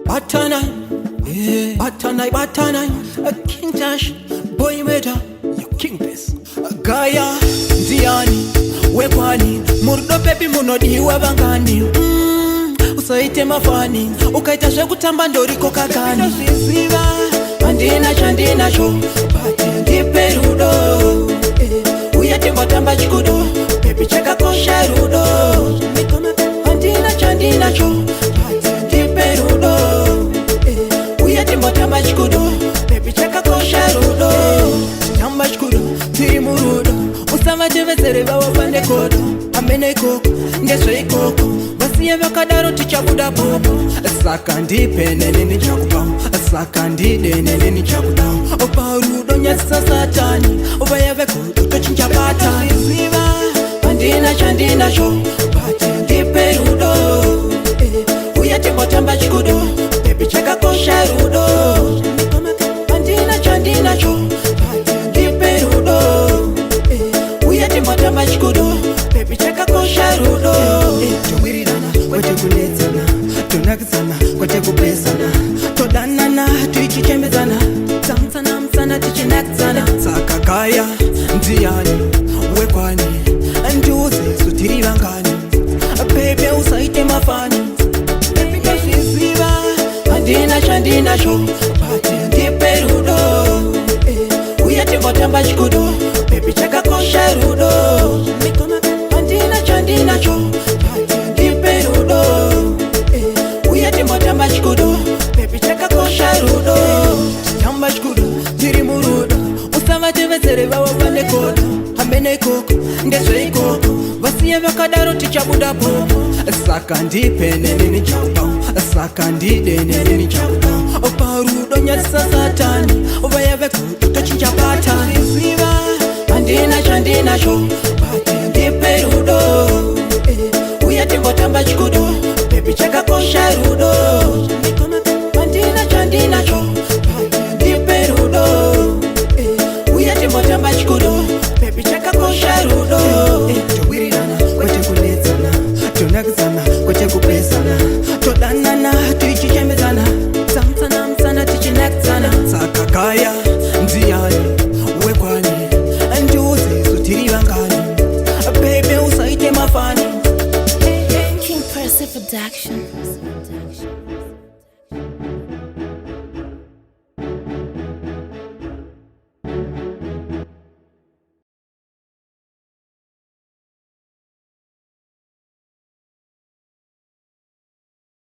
Batana, Batana, a King Tash, Boy Meta, your King Pes, Gaya, Ziani, Wekwani, Murdo Baby Munodi, Wabangani, Usaite Mafani, Ukaita Kutamba Doriko Kakani, Andina Chandina Show, Ndipe Rudo, Uyate Matamba Chikudo, Baby Chaka Kosha Rudo, Andina Chandina Show, Ndipe Rudo, Uyate Matamba Chikudo, Baby Chaka Kosha Rudo, Tamba Chikudo, Tirimu Rudo, Usama Jevesere Wapande Kodo, Amene Koko, Ngeswe Koko, Basiye Vakadaro Tichabuda Bobo, Saka Ndipe Nene Chakupam, Saka Ndide Nene Chakupam, Opa Rudo Nyasa Satani, Opa Yaveko, Tochincha Patani, Andina Chandina Show, Ndipe Rudo, Uyate Matamba Chikudo, Baby Chaka Kosha Rudo, Andina Chandina Show, Ndipe Rudo, Uyate Matamba Chikudo, Baby Chaka Kosha Rudo, Tuwirirana, Wate Kulezana, Tunakzana, Wate Kupesana, Todanana, Tuichichemezana, Samsana Msana Tichinakzana, Sakakaya, Ndiani, Wekwani, Nduze Sutiri Langani, Baby Usaite Mafani, Baby Kashiziva, Andina Chandina Show, Ndipe Rudo, Uyate Matamba Chikudo, Baby Chaka Kosha Rudo, Andina Chandina Show, Ndipe Rudo, Uyate Matamba Chikudo, Baby Chaka Kosha Rudo, Tamba Chikudo, Tirimu Rudo, Usama Jevesere Wapande Kodo, Amene Koko, Ngeswe Koko, Basiye Vakadaro Tichabuda Bobo, Saka Ndipe Nene Chakupam, Saka Ndide Nene Chakupam, Opa Rudo Nyasa Satani, Opa Yaveko, Tochincha Patani, Andina Chandina Show, Ndipe Rudo, Uyate Matamba Chikudo, Baby Chaka Kosha Rudo, Andina Chandina Show, Ndipe Rudo, Uyate Matamba Chikudo, Baby Chaka Kosha Rudo, Tuwirirana, Kwete Kulezana, Tunakzana, Kwete Kupesana, Todanana, Tuichichemezana, Samsana Msana Tichinakzana, Sakakaya, Ndiani, Wekwani, Nduze Sutiri Langani, Baby Usaite Mafani, King Percy Production.